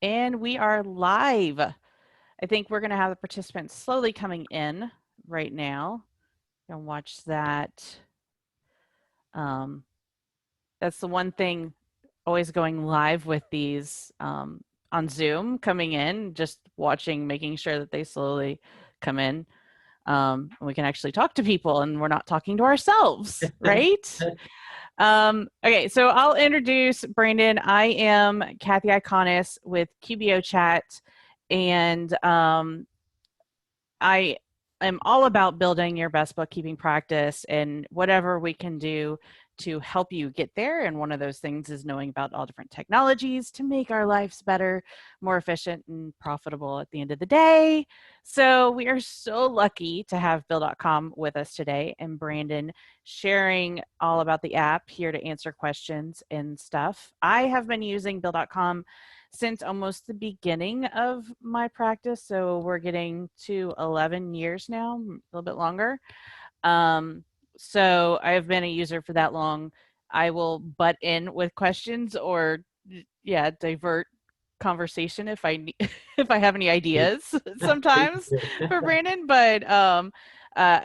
And we are live. I think we're going to have the participants slowly coming in right now. And watch that. That's the one thing always going live with these on Zoom coming in, just watching, making sure that they slowly come in. We can actually talk to people and we're not talking to ourselves, right? Okay, so I'll introduce Brandon. I am Kathy Iconis with QBO Chat, and I am all about building your best bookkeeping practice and whatever we can do to help you get there. And one of those things is knowing about all different technologies to make our lives better, more efficient, and profitable at the end of the day. So we are so lucky to have Bill.com with us today, and Brandon sharing all about the app here to answer questions and stuff. I have been using Bill.com since almost the beginning of my practice. So we're getting to 11 years now, a little bit longer. So I've been a user for that long. I will butt in with questions or divert conversation if I if I have any ideas sometimes for Brandon, but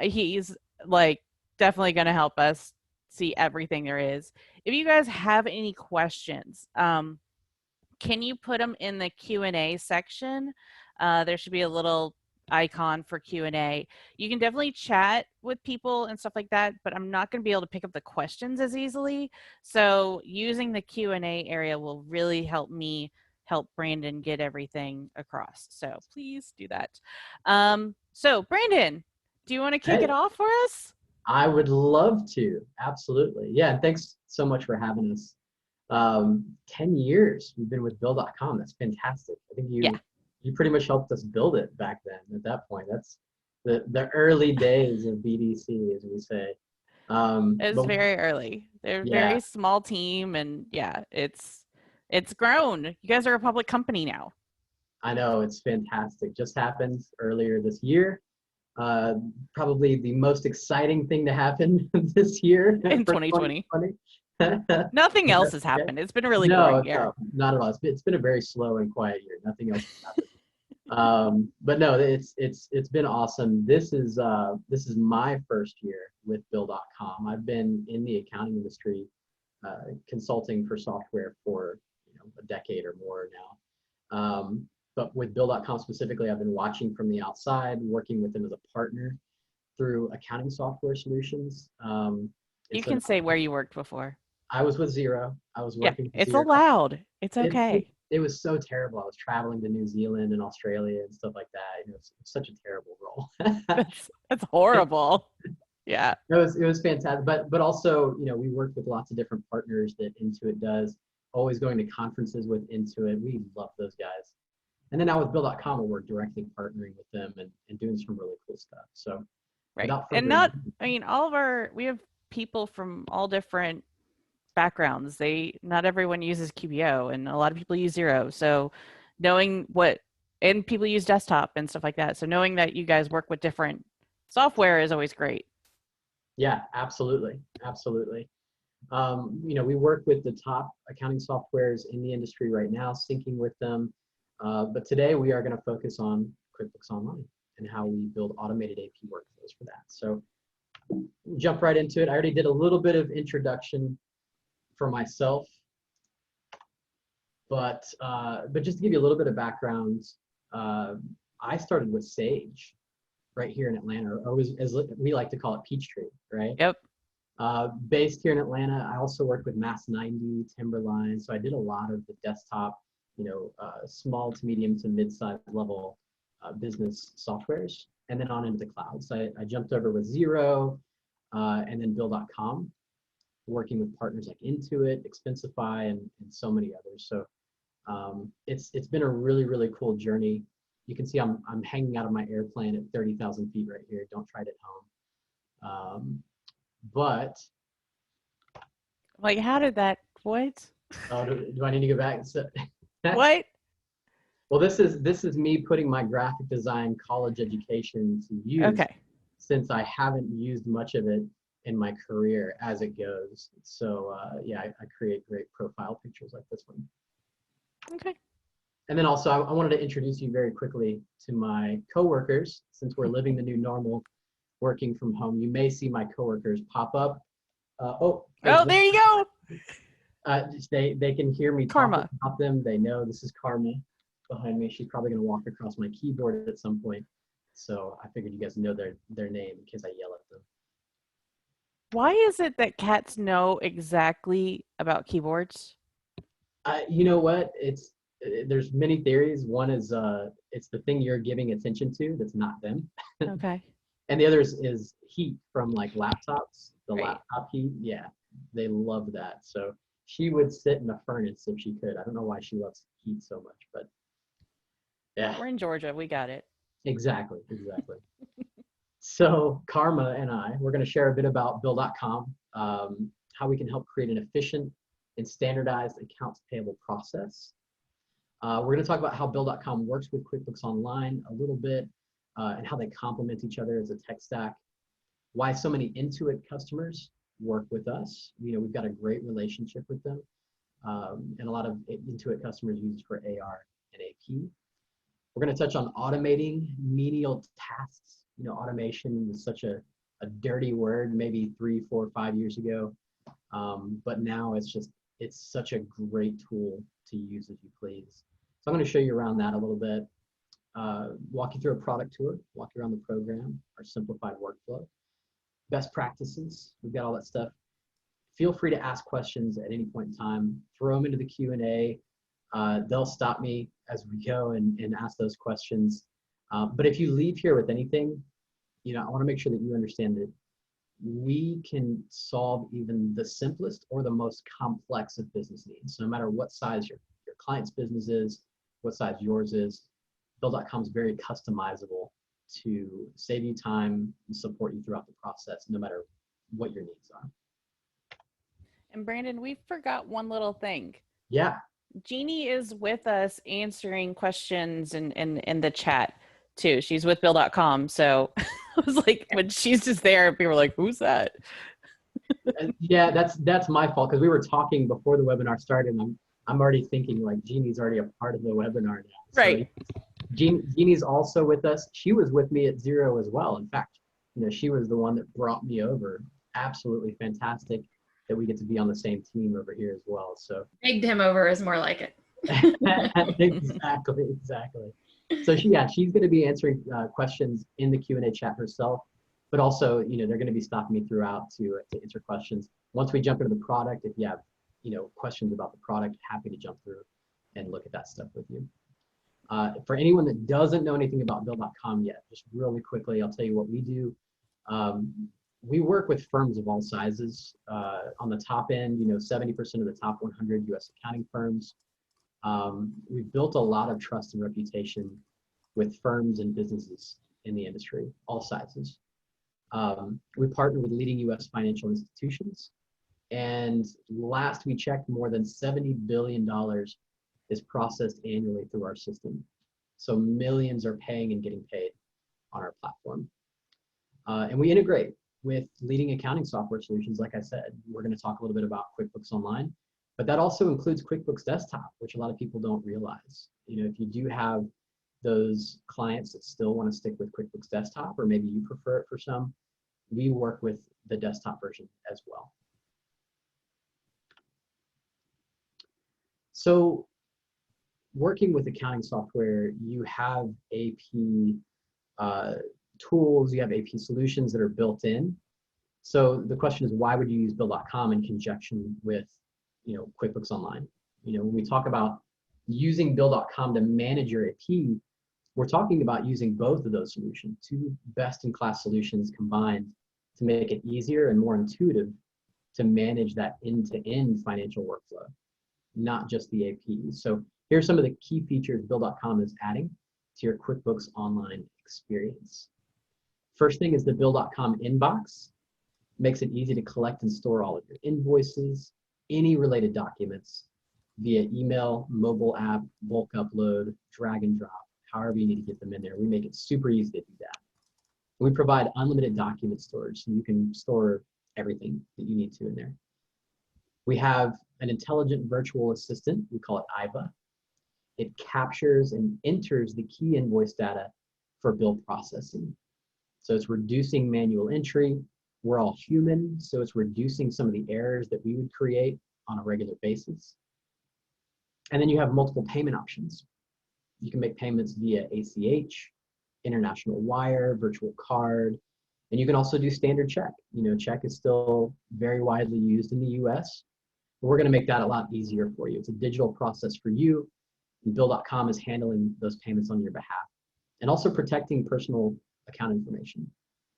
he's like definitely going to help us see everything there is. If you guys have any questions, can you put them in the Q&A section? There should be a little icon for Q&A. You can definitely chat with people and stuff like that, but I'm not going to be able to pick up the questions as easily. So using the Q&A area will really help me help Brandon get everything across. So please do that. So Brandon, do you want to kick it off for us? I would love to. Absolutely. Yeah. And thanks so much for having us. 10 years we've been with Bill.com. That's fantastic. I think you pretty much helped us build it back then at that point. That's the early days of BDC, as we say. It was very early. They're a very small team, and it's grown. You guys are a public company now. I know, it's fantastic. Just happened earlier this year. Probably the most exciting thing to happen this year in 2020. Nothing else has happened. It's been a really boring year. No, not at all. It's been a very slow and quiet year. Nothing else has happened. But no, it's been awesome. This is my first year with Bill.com. I've been in the accounting industry, consulting for software for a decade or more now. But with Bill.com specifically, I've been watching from the outside, working with them as a partner through accounting software solutions. You can say where you worked before. I was with Xero. I was working with it's Xero. allowed. It's okay. It was so terrible. I was traveling to New Zealand and Australia and stuff like that. It was such a terrible role. That's horrible. Yeah. It was fantastic. But also, we worked with lots of different partners that Intuit does, always going to conferences with Intuit. We love those guys. And then now with Bill.com, we're directly partnering with them and doing some really cool stuff. So right. And we have people from all different backgrounds. Not everyone uses QBO, and a lot of people use Xero. So and people use desktop and stuff like that. So knowing that you guys work with different software is always great. Yeah, absolutely. Absolutely. We work with the top accounting softwares in the industry right now, syncing with them. But today we are going to focus on QuickBooks Online and how we build automated AP workflows for that. So jump right into it. I already did a little bit of introduction for myself, but just to give you a little bit of background, I started with Sage right here in Atlanta, or as we like to call it, Peachtree, right? Yep. Based here in Atlanta. I also worked with Mass 90, Timberline, so I did a lot of the desktop, small to medium to mid-sized level business softwares, and then on into the cloud. So I jumped over with Xero, and then Bill.com, working with partners like Intuit, Expensify, and so many others. So it's been a really, really cool journey. You can see I'm hanging out of my airplane at 30,000 feet right here. Don't try it at home. But how did that? What? Oh, do I need to go back? What? Well, this is me putting my graphic design college education to use. Okay. Since I haven't used much of it in my career as it goes. So I create great profile pictures like this one. Okay. And then also, I wanted to introduce you very quickly to my coworkers, since we're living the new normal, working from home. You may see my coworkers pop up. Hey, Oh, there you go. they can hear me talking Karma. about them. They know this is Karma behind me. She's probably going to walk across my keyboard at some point. So I figured you guys know their name in case I yell at them. Why is it that cats know exactly about keyboards? You know what? There's many theories. One is it's the thing you're giving attention to that's not them, Okay. and the other is heat from like laptops. The Right. laptop heat, yeah, they love that. So she would sit in a furnace if she could. I don't know why she loves heat so much, but yeah, We're in Georgia. We got it. exactly. So Karma and we're going to share a bit about Bill.com, how we can help create an efficient and standardized accounts payable process. We're going to talk about how Bill.com works with QuickBooks Online a little bit, and how they complement each other as a tech stack. Why so many Intuit customers work with us. We've got a great relationship with them, and a lot of Intuit customers use it for AR and AP. We're going to touch on automating menial tasks. Automation was such a dirty word maybe 3, 4, 5 years ago, but now it's such a great tool to use as you please. So I'm going to show you around that a little bit, walk you through a product tour, walk you around the program, our simplified workflow, best practices. We've got all that stuff. Feel free to ask questions at any point in time. Throw them into the Q&A. They'll stop me as we go and ask those questions. But if you leave here with anything, I want to make sure that you understand that we can solve even the simplest or the most complex of business needs. So no matter what size your client's business is, what size yours is, Bill.com is very customizable to save you time and support you throughout the process, no matter what your needs are. And Brandon, we forgot one little thing. Yeah. Jeannie is with us answering questions in the chat too. She's with Bill.com. So I was like, when she's just there, people were like, who's that? Yeah, that's my fault, because we were talking before the webinar started, and I'm already thinking like Jeannie's already a part of the webinar now. Right. So Jeannie's also with us. She was with me at Xero as well. In fact, she was the one that brought me over. Absolutely fantastic that we get to be on the same team over here as well. So Begged him over is more like it. exactly. So she's going to be answering questions in the Q&A chat herself, but also they're going to be stopping me throughout to answer questions. Once we jump into the product, if you have questions about the product, happy to jump through and look at that stuff with you. For anyone that doesn't know anything about Bill.com yet, just really quickly, I'll tell you what we do. We work with firms of all sizes. On the top end, 70% of the top 100 U.S. accounting firms. We've built a lot of trust and reputation with firms and businesses in the industry, all sizes. We partner with leading U.S. financial institutions. And last we checked, more than $70 billion is processed annually through our system. So millions are paying and getting paid on our platform. And we integrate with leading accounting software solutions. Like I said, we're going to talk a little bit about QuickBooks Online, but that also includes QuickBooks Desktop, which a lot of people don't realize. If you do have those clients that still want to stick with QuickBooks Desktop, or maybe you prefer it for some, we work with the desktop version as well. So working with accounting software, you have AP tools, you have AP solutions that are built in. So the question is, why would you use Bill.com in conjunction with QuickBooks Online? When we talk about using Bill.com to manage your AP, we're talking about using both of those solutions, two best-in-class solutions combined to make it easier and more intuitive to manage that end-to-end financial workflow, not just the AP. So here's some of the key features Bill.com is adding to your QuickBooks Online experience. First thing is the Bill.com inbox. Makes it easy to collect and store all of your invoices, any related documents via email, mobile app, bulk upload, drag and drop, however you need to get them in there. We make it super easy to do that. We provide unlimited document storage, so you can store everything that you need to in there. We have an intelligent virtual assistant, we call it IVA. It captures and enters the key invoice data for bill processing. So it's reducing manual entry. We're all human, so it's reducing some of the errors that we would create on a regular basis. And then you have multiple payment options. You can make payments via ACH, international wire, virtual card, and you can also do standard check. You know, check is still very widely used in the US, but we're going to make that a lot easier for you. It's a digital process for you, and Bill.com is handling those payments on your behalf and also protecting personal account information.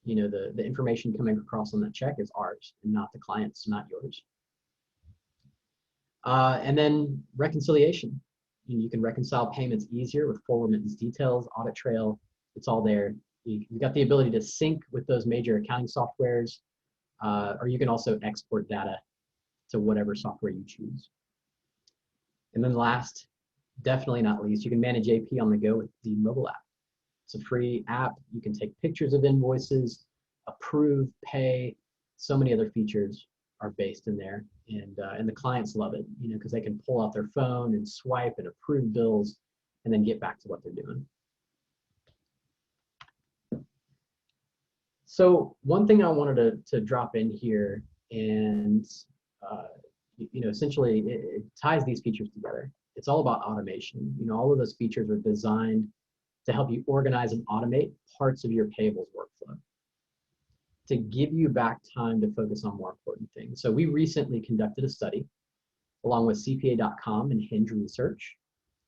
You know, the information coming across on that check is ours and not the client's, not yours. And then reconciliation. You can reconcile payments easier with full remittance details, audit trail. It's all there. You've got the ability to sync with those major accounting softwares, or you can also export data to whatever software you choose. And then last, definitely not least, you can manage AP on the go with the mobile app. It's a free app. You can take pictures of invoices, approve, pay. So many other features are based in there, and the clients love it, you know, because they can pull out their phone and swipe and approve bills, and then get back to what they're doing. So one thing I wanted to drop in here, and you know, essentially it ties these features together. It's all about automation. You know, all of those features are designed to help you organize and automate parts of your payables workflow, to give you back time to focus on more important things. So we recently conducted a study along with CPA.com and Hinge Research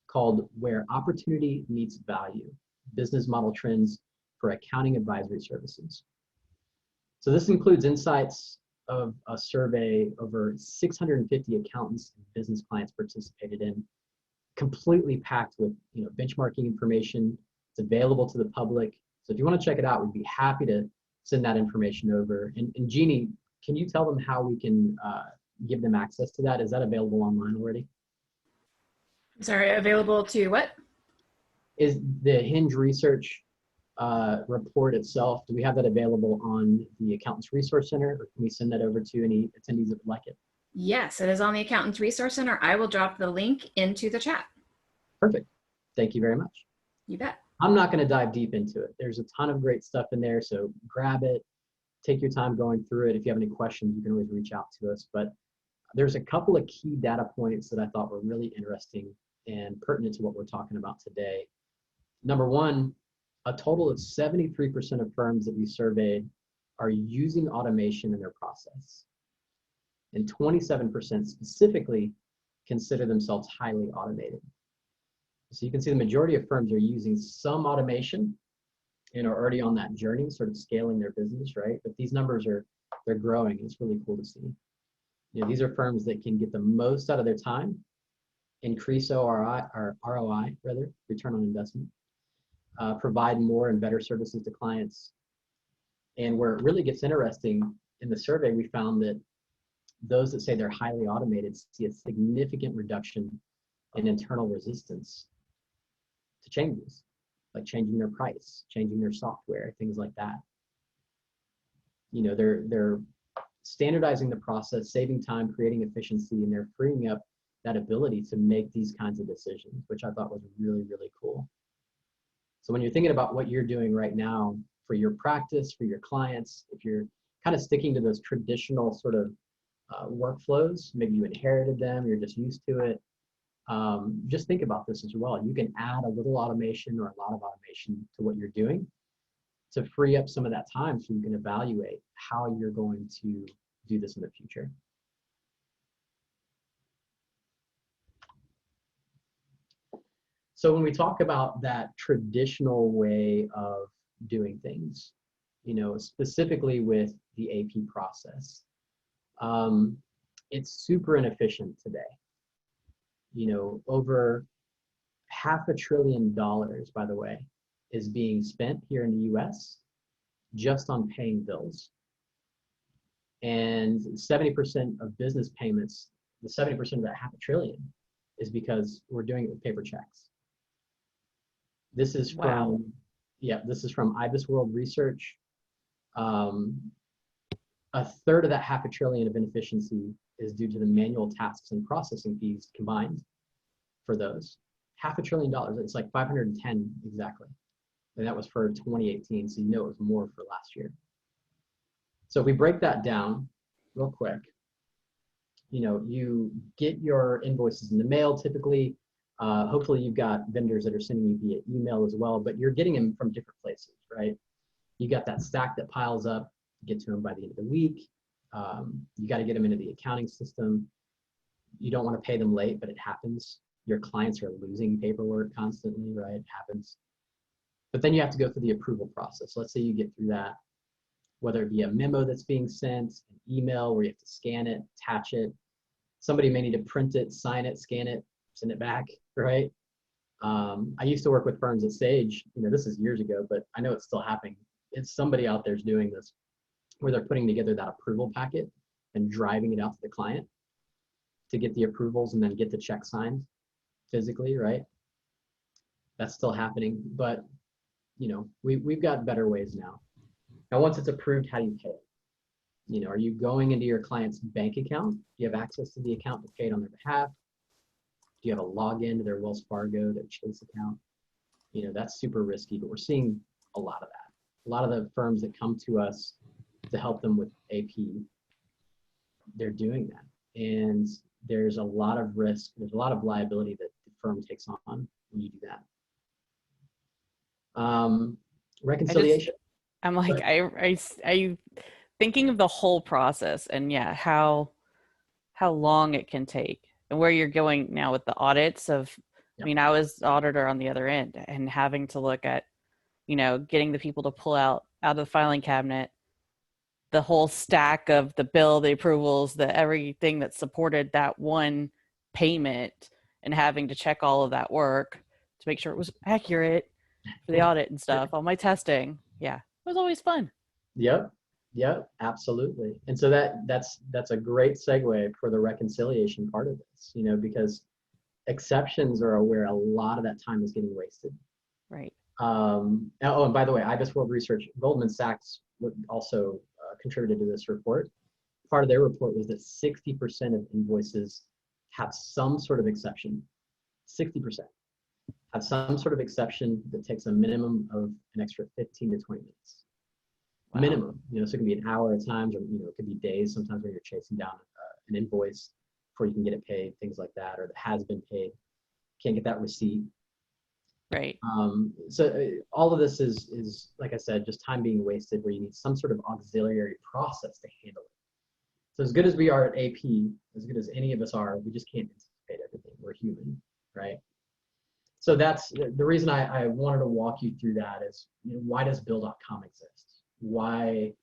called Where Opportunity Meets Value, Business Model Trends for Accounting Advisory Services. So this includes insights of a survey over 650 accountants and business clients participated in, completely packed with, you know, benchmarking information. It's available to the public. So if you want to check it out, we'd be happy to send that information over. And Jeannie, can you tell them how we can give them access to that? Is that available online already? Sorry, available to what? Is the Hinge Research report itself, do we have that available on the Accountants Resource Center, or can we send that over to any attendees that would like it? Yes, it is on the Accountants Resource Center. I will drop the link into the chat. Perfect. Thank you very much. You bet. I'm not going to dive deep into it. There's a ton of great stuff in there, so grab it, take your time going through it. If you have any questions, you can always reach out to us. But there's a couple of key data points that I thought were really interesting and pertinent to what we're talking about today. Number one, a total of 73% of firms that we surveyed are using automation in their process. And 27% specifically consider themselves highly automated. So you can see the majority of firms are using some automation and are already on that journey, sort of scaling their business, right? But these numbers they're growing. It's really cool to see. You know, these are firms that can get the most out of their time, increase ROI, return on investment, provide more and better services to clients. And where it really gets interesting, in the survey, we found that those that say they're highly automated see a significant reduction in internal resistance to changes, like changing their price, changing their software, things like that. You know, they're standardizing the process, saving time, creating efficiency, and they're freeing up that ability to make these kinds of decisions, which I thought was really, really cool. So when you're thinking about what you're doing right now for your practice, for your clients, if you're kind of sticking to those traditional sort of workflows, maybe you inherited them, you're just used to it, just think about this as well. You can add a little automation or a lot of automation to what you're doing to free up some of that time so you can evaluate how you're going to do this in the future. So when we talk about that traditional way of doing things, you know, specifically with the AP process, it's super inefficient today. You know, over $500 billion, by the way, is being spent here in the US just on paying bills. And 70% of business payments, the 70% of that $500 billion is because we're doing it with paper checks. This is from, this is from IBIS World Research. A third of that $500 billion of inefficiency is due to the manual tasks and processing fees combined for those. $500 billion. It's like 510 exactly. And that was for 2018. So you know it was more for last year. So if we break that down real quick, you get your invoices in the mail typically. Hopefully you've got vendors that are sending you via email as well, but you're getting them from different places, right? You got that stack that piles up, get to them by the end of the week. You got to get them into the accounting system. You don't want to pay them late, but it happens. Your clients are losing paperwork constantly, right? It happens. But then you have to go through the approval process. Let's say you get through that, whether it be a memo that's being sent, an email where you have to scan it, attach it. Somebody may need to print it, sign it, scan it, send it back, right? I used to work with firms at Sage. This is years ago, but I know it's still happening. It's somebody out there's doing this, where they're putting together that approval packet and driving it out to the client to get the approvals and then get the check signed physically, right? That's still happening, but we've got better ways now. Now, once it's approved, how do you pay it? Are you going into your client's bank account? Do you have access to the account to pay it on their behalf? Do you have a login to their Wells Fargo, their Chase account? That's super risky, but we're seeing a lot of that. A lot of the firms that come to us to help them with AP, they're doing that. And there's a lot of risk, there's a lot of liability that the firm takes on when you do that. Reconciliation. I'm like, I thinking of the whole process and yeah, how long it can take and where you're going now with the audits of, Yep. I mean, I was the auditor on the other end and having to look at, getting the people to pull out of the filing cabinet, the whole stack of the bill, the approvals, the everything that supported that one payment and having to check all of that work to make sure it was accurate for the audit and stuff, all my testing. Yeah. It was always fun. Yep, absolutely. And so that's a great segue for the reconciliation part of this, because exceptions are where a lot of that time is getting wasted. Right. And by the way, IBIS World Research, Goldman Sachs also contributed to this report. Part of their report was that 60% of invoices have some sort of exception. 60% have some sort of exception that takes a minimum of an extra 15 to 20 minutes. Wow. Minimum, so it can be an hour at times, or it could be days sometimes when you're chasing down an invoice before you can get it paid, things like that, or that has been paid, can't get that receipt. Right. So all of this is like I said, just time being wasted where you need some sort of auxiliary process to handle it. So as good as we are at AP, as good as any of us are, we just can't anticipate everything. We're human, right? So that's the reason I wanted to walk you through that is, why does Bill.com exist? Why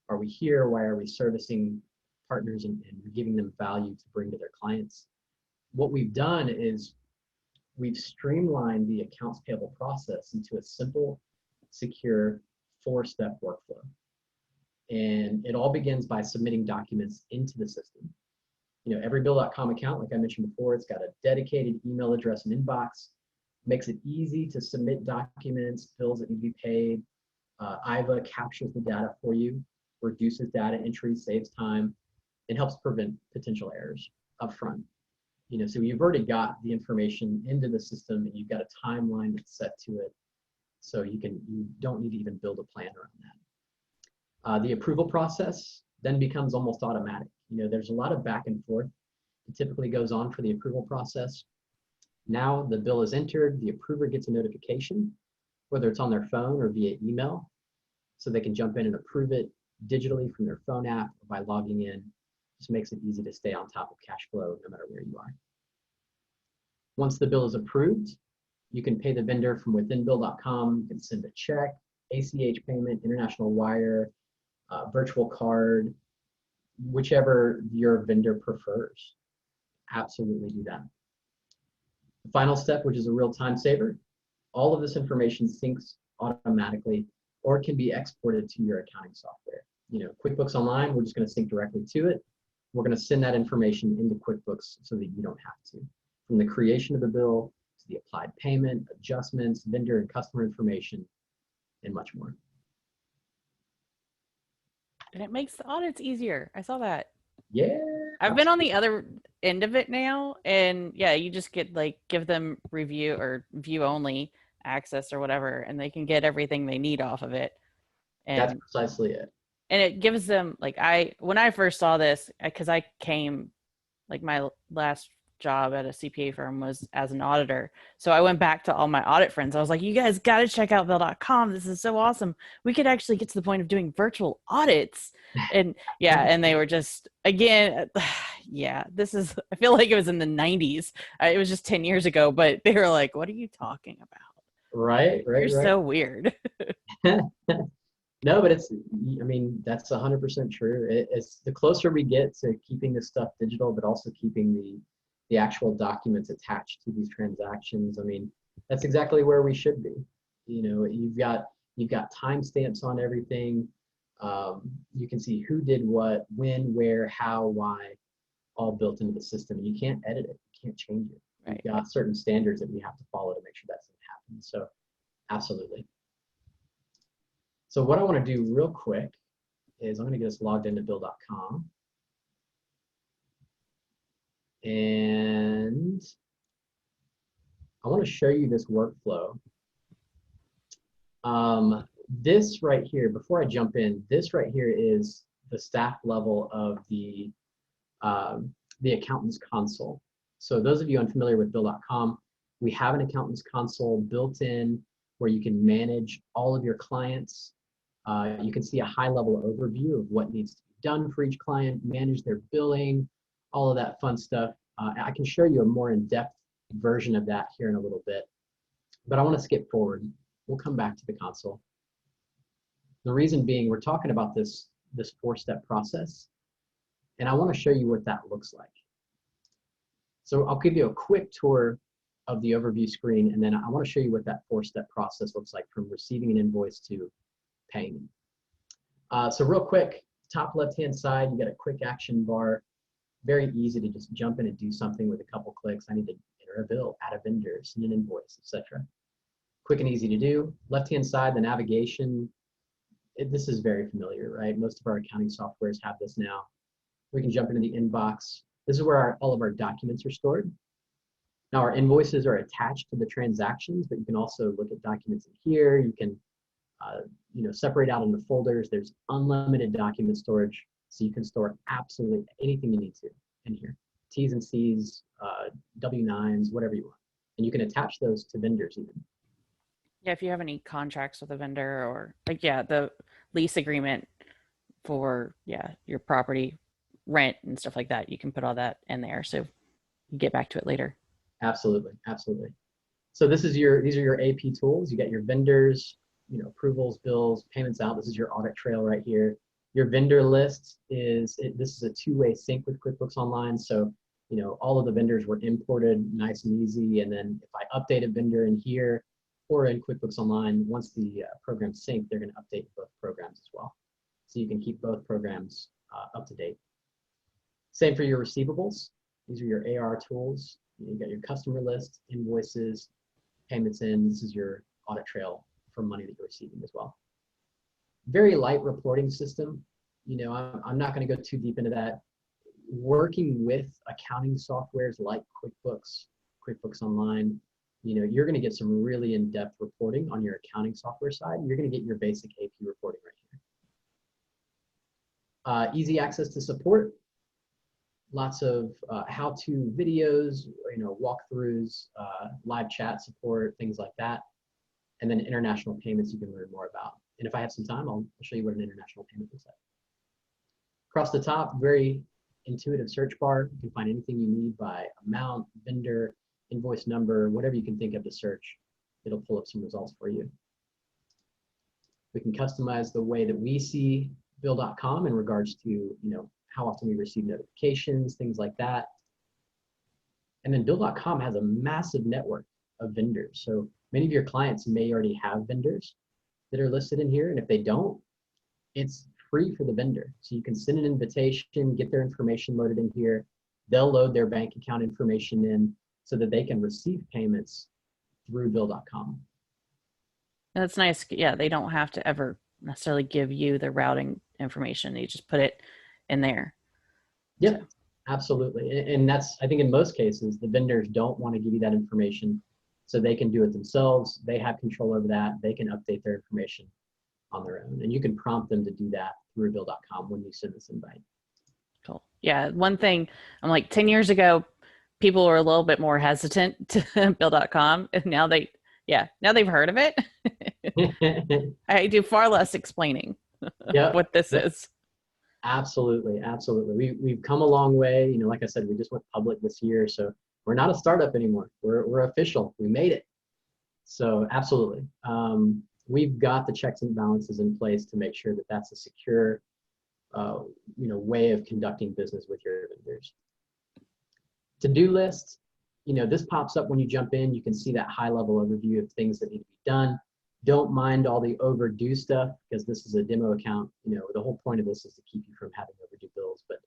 are we here? Why are we servicing partners and giving them value to bring to their clients? What we've done is we've streamlined the accounts payable process into a simple, secure, 4-step workflow. And it all begins by submitting documents into the system. Every Bill.com account, like I mentioned before, it's got a dedicated email address and inbox, makes it easy to submit documents, bills that need to be paid. IVA captures the data for you, reduces data entry, saves time, and helps prevent potential errors up front. So you've already got the information into the system and you've got a timeline that's set to it. So you don't need to even build a plan around that. The approval process then becomes almost automatic. There's a lot of back and forth that typically goes on for the approval process. Now the bill is entered, the approver gets a notification, whether it's on their phone or via email, so they can jump in and approve it digitally from their phone app or by logging in. Just makes it easy to stay on top of cash flow no matter where you are. Once the bill is approved, you can pay the vendor from within Bill.com. You can send a check, ACH payment, international wire, virtual card, whichever your vendor prefers. Absolutely do that. The final step, which is a real time saver, all of this information syncs automatically or can be exported to your accounting software. QuickBooks Online, we're just going to sync directly to it. We're going to send that information into QuickBooks so that you don't have to. From the creation of the bill to the applied payment, adjustments, vendor and customer information, and much more. And it makes the audits easier. I saw that. Yeah, I've been on the other end of it now, and yeah, you just get like give them review or view only access or whatever, and they can get everything they need off of it. That's And precisely it. it gives them like when I first saw this, because I came like my last job at a CPA firm was as an auditor. So I went back to all my audit friends. I was like, you guys got to check out bill.com. This is so awesome. We could actually get to the point of doing virtual audits. And yeah, and they were just, again, yeah, this is, I feel like it was in the 90s. It was just 10 years ago, but they were like, what are you talking about? Right, You're right, right. so weird. No, but I mean, that's 100% true. It's the closer we get to keeping this stuff digital, but also keeping the actual documents attached to these transactions. I mean, that's exactly where we should be. You know, you've got timestamps on everything. You can see who did what, when, where, how, why, all built into the system. You can't edit it. You can't change it. Right. You've got certain standards that we have to follow to make sure that doesn't happen. So, absolutely. So what I want to do real quick is I'm going to get us logged into bill.com. And I want to show you this workflow. This right here, before I jump in, this right here is the staff level of the accountant's console. So those of you unfamiliar with bill.com, we have an accountant's console built in where you can manage all of your clients. You can see a high-level overview of what needs to be done for each client, manage their billing, all of that fun stuff. I can show you a more in-depth version of that here in a little bit, but I want to skip forward. We'll come back to the console. The reason being, we're talking about this four-step process, and I want to show you what that looks like. So I'll give you a quick tour of the overview screen, and then I want to show you what that four-step process looks like from receiving an invoice to paying. So real quick, top left-hand side, you got a quick action bar. Very easy to just jump in and do something with a couple clicks. I need to enter a bill, add a vendor, send an invoice, etc. Quick and easy to do. Left-hand side, the navigation. This is very familiar, right? Most of our accounting softwares have this now. We can jump into the inbox. This is where all of our documents are stored. Now our invoices are attached to the transactions, but you can also look at documents in here. You can separate out into folders. There's unlimited document storage, so you can store absolutely anything you need to in here. T's and C's, W-9s, whatever you want. And you can attach those to vendors even. Yeah, if you have any contracts with a vendor or like, yeah, the lease agreement for, yeah, your property rent and stuff like that, you can put all that in there. So you get back to it later. Absolutely, absolutely. So these are your AP tools. You got your vendors, approvals, bills, payments out. This is your audit trail right here. Your vendor list this is a two-way sync with QuickBooks Online. So, all of the vendors were imported nice and easy. And then if I update a vendor in here or in QuickBooks Online, once the programs sync, they're going to update both programs as well. So you can keep both programs up to date. Same for your receivables. These are your AR tools. You got your customer list, invoices, payments in. This is your audit trail for money that you're receiving as well. Very light reporting system. I'm not going to go too deep into that. Working with accounting softwares like QuickBooks, QuickBooks Online, you're going to get some really in-depth reporting on your accounting software side. You're going to get your basic AP reporting right here. Easy access to support. Lots of how-to videos, walkthroughs, live chat support, things like that. And then international payments you can learn more about. And if I have some time, I'll show you what an international payment looks like. Across the top, very intuitive search bar. You can find anything you need by amount, vendor, invoice number, whatever you can think of to search. It'll pull up some results for you. We can customize the way that we see bill.com in regards to, how often we receive notifications, things like that. And then bill.com has a massive network of vendors. So many of your clients may already have vendors that are listed in here. And if they don't, it's free for the vendor. So you can send an invitation, get their information loaded in here. They'll load their bank account information in so that they can receive payments through bill.com. That's nice. Yeah, they don't have to ever necessarily give you the routing information. You just put it in there. Yep, Absolutely. And that's, I think in most cases, the vendors don't want to give you that information so they can do it themselves. They have control over that. They can update their information on their own. And you can prompt them to do that through bill.com when you send this invite. Cool. Yeah. One thing I'm like 10 years ago, people were a little bit more hesitant to bill.com. And now now they've heard of it. I do far less explaining Yeah, what this is. absolutely. Absolutely. We've come a long way. You know, like I said, we just went public this year. So we're not a startup anymore. We're official. We made it. So absolutely. We've got the checks and balances in place to make sure that that's a secure, way of conducting business with your vendors. To-do list, this pops up when you jump in. You can see that high-level overview of things that need to be done. Don't mind all the overdue stuff because this is a demo account. The whole point of this is to keep you from having overdue bills, but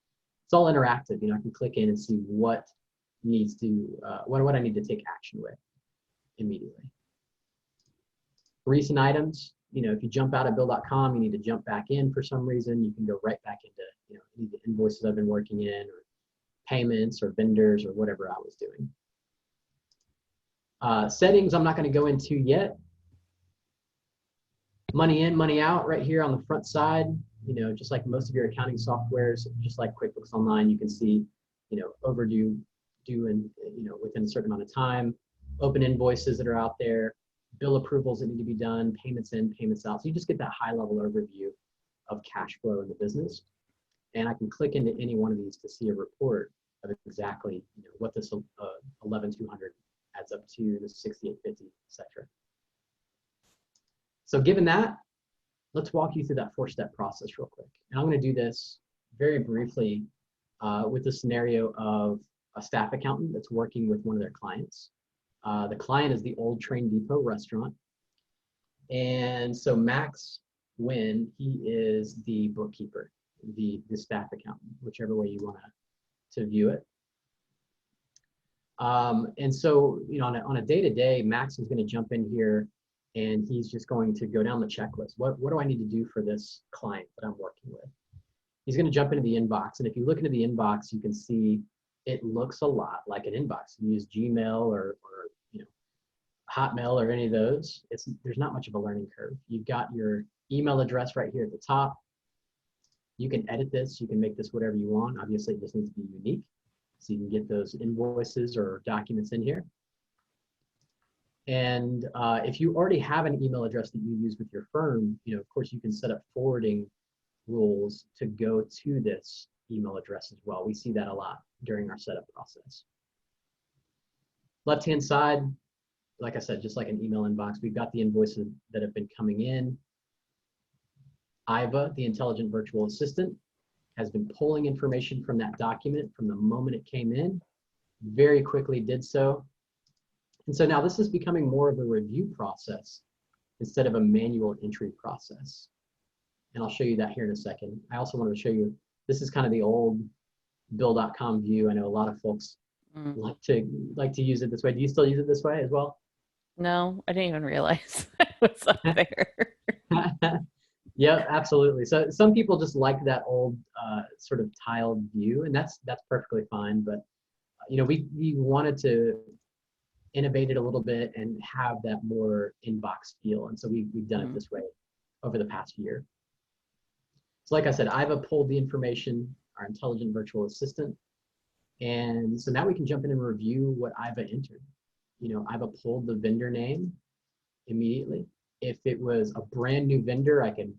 it's all interactive. I can click in and see what needs to, what I need to take action with immediately. Recent items, if you jump out of bill.com, you need to jump back in for some reason, you can go right back into, any of the invoices I've been working in, or payments or vendors or whatever I was doing. Settings I'm not going to go into yet. Money in, money out right here on the front side. Just like most of your accounting softwares, just like QuickBooks Online, you can see, overdue, due, and within a certain amount of time, open invoices that are out there, bill approvals that need to be done, payments in, payments out. So you just get that high level overview of cash flow in the business. And I can click into any one of these to see a report of exactly what this 11,200 adds up to, the 6,850, etc. So given that, let's walk you through that 4-step process real quick. And I'm going to do this very briefly with the scenario of a staff accountant that's working with one of their clients. The client is the old Train Depot restaurant. And so Max Wynn, he is the bookkeeper, the staff accountant, whichever way you want to view it. And so, on a day-to-day, Max is going to jump in here and he's just going to go down the checklist. What do I need to do for this client that I'm working with? He's going to jump into the inbox. And if you look into the inbox, you can see it looks a lot like an inbox. You use Gmail or Hotmail or any of those. There's not much of a learning curve. You've got your email address right here at the top. You can edit this. You can make this whatever you want. Obviously, it just needs to be unique. So you can get those invoices or documents in here. And if you already have an email address that you use with your firm, of course, you can set up forwarding rules to go to this email address as well. We see that a lot during our setup process. Left-hand side, like I said, just like an email inbox, we've got the invoices that have been coming in. Iva, the intelligent virtual assistant, has been pulling information from that document from the moment it came in, very quickly did so. And so now this is becoming more of a review process instead of a manual entry process. And I'll show you that here in a second. I also wanted to show you, this is kind of the old bill.com view. I know a lot of folks like to use it this way. Do you still use it this way as well? No, I didn't even realize it was up there. Yeah, absolutely. So some people just like that old sort of tiled view, and that's perfectly fine. But we wanted to innovate it a little bit and have that more inbox feel, and so we've done it this way over the past year. So like I said, Iva pulled the information, our intelligent virtual assistant, and so now we can jump in and review what Iva entered. Iva pulled the vendor name immediately. If it was a brand new vendor, I could,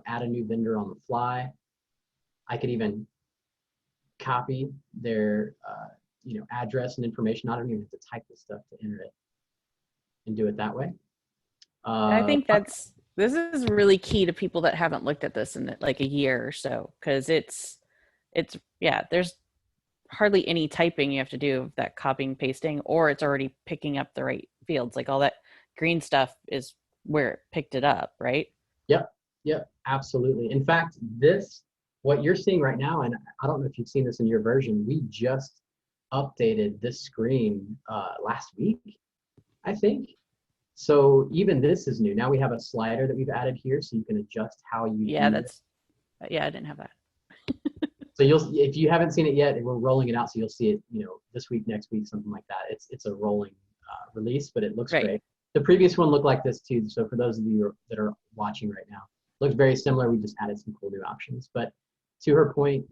add a new vendor on the fly. I could even copy their, address and information. I don't even have to type this stuff to enter it and do it that way. I think this is really key to people that haven't looked at this in like a year or so, because it's there's hardly any typing you have to do of that copying, pasting, or it's already picking up the right fields. Like all that green stuff is where it picked it up, right? Yep, absolutely. In fact, what you're seeing right now, and I don't know if you've seen this in your version, we just updated this screen last week, I think. So even this is new. Now we have a slider that we've added here so you can adjust how you I didn't have that. So if you haven't seen it yet, we're rolling it out, so you'll see it, this week, next week, something like that. It's a rolling release, but it looks Right. great. The previous one looked like this too. So for those of you that are watching right now, looks very similar. We just added some cool new options. But to her point,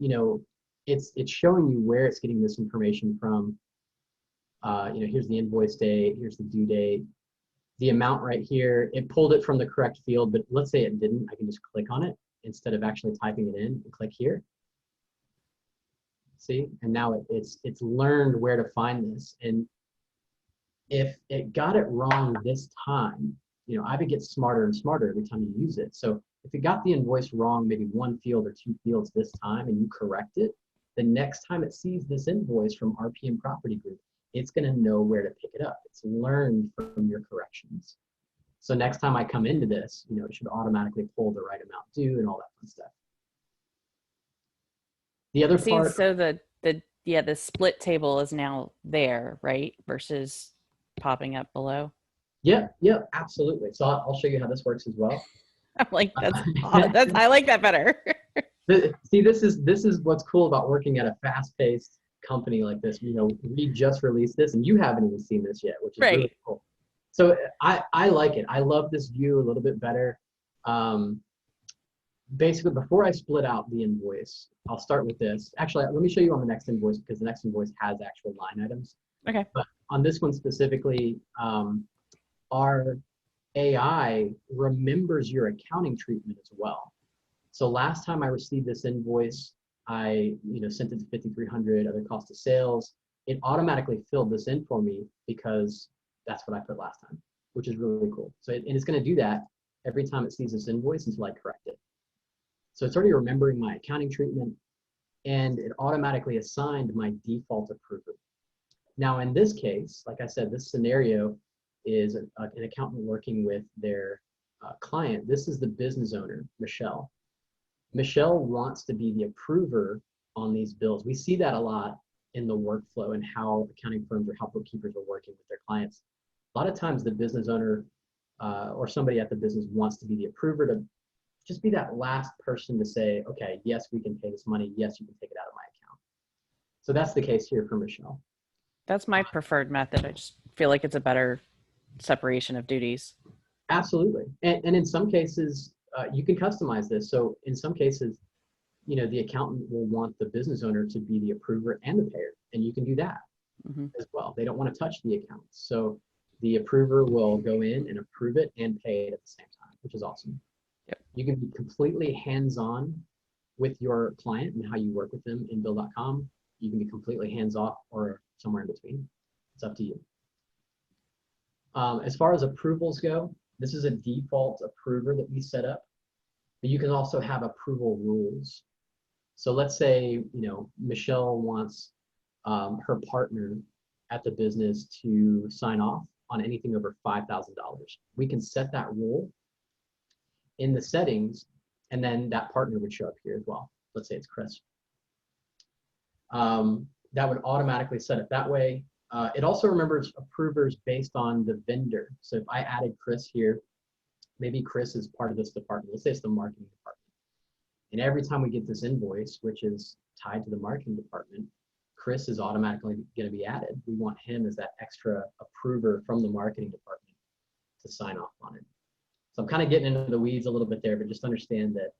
it's showing you where it's getting this information from. Here's the invoice date, here's the due date, the amount right here. It pulled it from the correct field, but let's say it didn't. I can just click on it instead of actually typing it in and click here. See, and now it's learned where to find this. And if it got it wrong this time, it gets smarter and smarter every time you use it. So if it got the invoice wrong, maybe one field or two fields this time, and you correct it, the next time it sees this invoice from RPM Property Group, it's going to know where to pick it up. It's learned from your corrections. So next time I come into this, it should automatically pull the right amount due and all that fun stuff. The other part. So the split table is now there, right? Versus popping up below. Yeah, absolutely. So I'll show you how this works as well. I'm like, I like that better. See, this is what's cool about working at a fast-paced company like this. We just released this, and you haven't even seen this yet, which is right. really cool. So I like it. I love this view a little bit better. Basically, before I split out the invoice, I'll start with this. Actually, let me show you on the next invoice, because the next invoice has actual line items. Okay. But on this one specifically, our AI remembers your accounting treatment as well. So last time I received this invoice, I sent it to 5,300 other cost of sales. It automatically filled this in for me because that's what I put last time, which is really cool. So and it's going to do that every time it sees this invoice until I correct it. So it's already remembering my accounting treatment, and it automatically assigned my default approver. Now in this case, like I said, this scenario is an accountant working with their client. This is the business owner, Michelle. Michelle wants to be the approver on these bills. We see that a lot in the workflow and how accounting firms or how bookkeepers are working with their clients. A lot of times the business owner or somebody at the business wants to be the approver, to just be that last person to say, okay, yes, we can pay this money. Yes, you can take it out of my account. So that's the case here for Michelle. That's my preferred method. I just feel like it's a better separation of duties. Absolutely. And in some cases, you can customize this. So in some cases, the accountant will want the business owner to be the approver and the payer, and you can do that as well. They don't want to touch the accounts. So the approver will go in and approve it and pay it at the same time, which is awesome. Yep. You can be completely hands-on with your client and how you work with them in Bill.com. You can be completely hands-off or somewhere in between. It's up to you. As far as approvals go, this is a default approver that we set up, but you can also have approval rules. So let's say, Michelle wants her partner at the business to sign off on anything over $5,000. We can set that rule in the settings, and then that partner would show up here as well. Let's say it's Chris. That would automatically set it that way. It also remembers approvers based on the vendor. So if I added Chris here, maybe Chris is part of this department. Let's say it's the marketing department. And every time we get this invoice, which is tied to the marketing department, Chris is automatically going to be added. We want him as that extra approver from the marketing department to sign off on it. So I'm kind of getting into the weeds a little bit there, but just understand that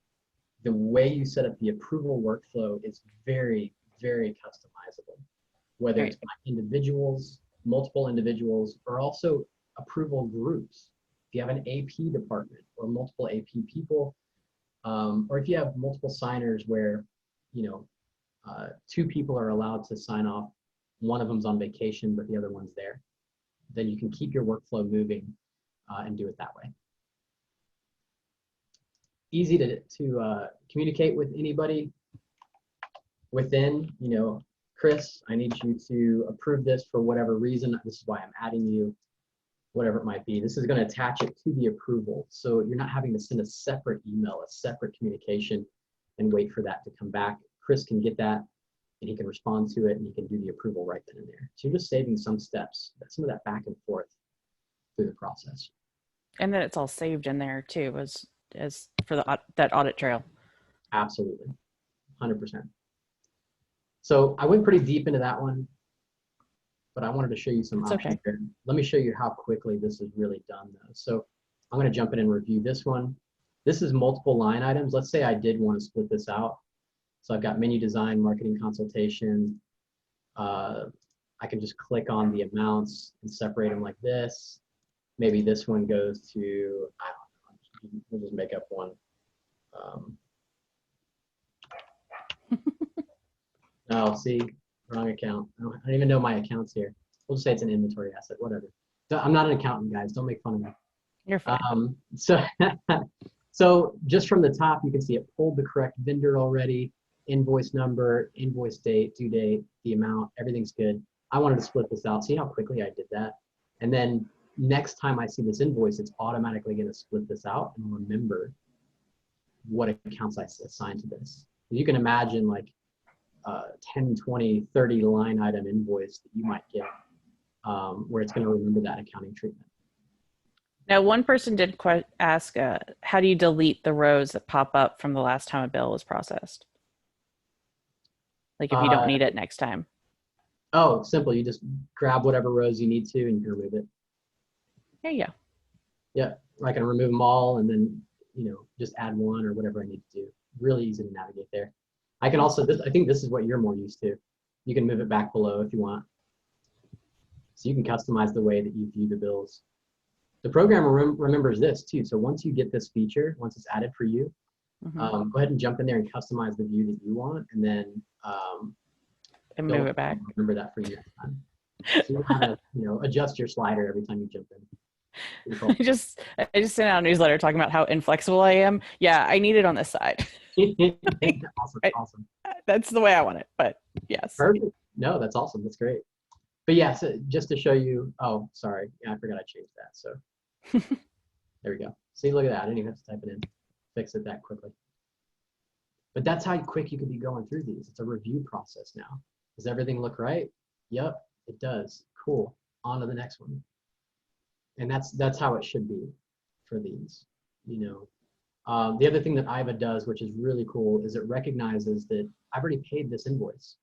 the way you set up the approval workflow is very, very customizable, whether it's by individuals, multiple individuals, or also approval groups. If you have an AP department or multiple AP people, or if you have multiple signers where, two people are allowed to sign off, one of them's on vacation, but the other one's there, then you can keep your workflow moving and do it that way. Easy to communicate with anybody within, Chris, I need you to approve this for whatever reason. This is why I'm adding you, whatever it might be. This is going to attach it to the approval. So you're not having to send a separate email, a separate communication, and wait for that to come back. Chris can get that, and he can respond to it, and he can do the approval right then and there. So you're just saving some steps, some of that back and forth through the process. And then it's all saved in there too, as for that audit trail. Absolutely, 100%. So I went pretty deep into that one, but I wanted to show you some It's options okay. here. Let me show you how quickly this is really done though. So I'm going to jump in and review this one. This is multiple line items. Let's say I did want to split this out. So I've got menu design, marketing consultation. I can just click on the amounts and separate them like this. Maybe this one goes to, I don't know, we'll just make up one. Oh, see, wrong account. I don't even know my accounts here. We'll just say it's an inventory asset, whatever. I'm not an accountant, guys. Don't make fun of me. You're fine. So, so just from the top, you can see it pulled the correct vendor already, invoice number, invoice date, due date, the amount, everything's good. I wanted to split this out. See how quickly I did that? And then next time I see this invoice, it's automatically going to split this out and remember what accounts I assigned to this. You can imagine like 10, 20, 30 line item invoice that you might get where it's going to remember that accounting treatment. Now, one person did ask, how do you delete the rows that pop up from the last time a bill was processed? Like if you don't need it next time. Oh, simple. You just grab whatever rows you need to and you can remove it. There you go. Yeah, I can remove them all and then, just add one or whatever I need to do. Really easy to navigate there. I can also, I think this is what you're more used to. You can move it back below if you want. So you can customize the way that you view the bills. The program remembers this too. So once you get this feature, once it's added for you, go ahead and jump in there and customize the view that you want, and then and move it back. Remember that for you next time. So you have to, adjust your slider every time you jump in. Cool. I just sent out a newsletter talking about how inflexible I am. Yeah, I need it on this side. Awesome. That's the way I want it. But yes. Perfect. No, that's awesome. That's great. But yeah, so just to show you. Oh, sorry. Yeah, I forgot I changed that. So there we go. See, look at that. I didn't even have to type it in. Fix it that quickly. But that's how quick you could be going through these. It's a review process now. Does everything look right? Yep, it does. Cool. On to the next one. And that's how it should be for these. The other thing that IVA does, which is really cool, is it recognizes that I've already paid this invoice.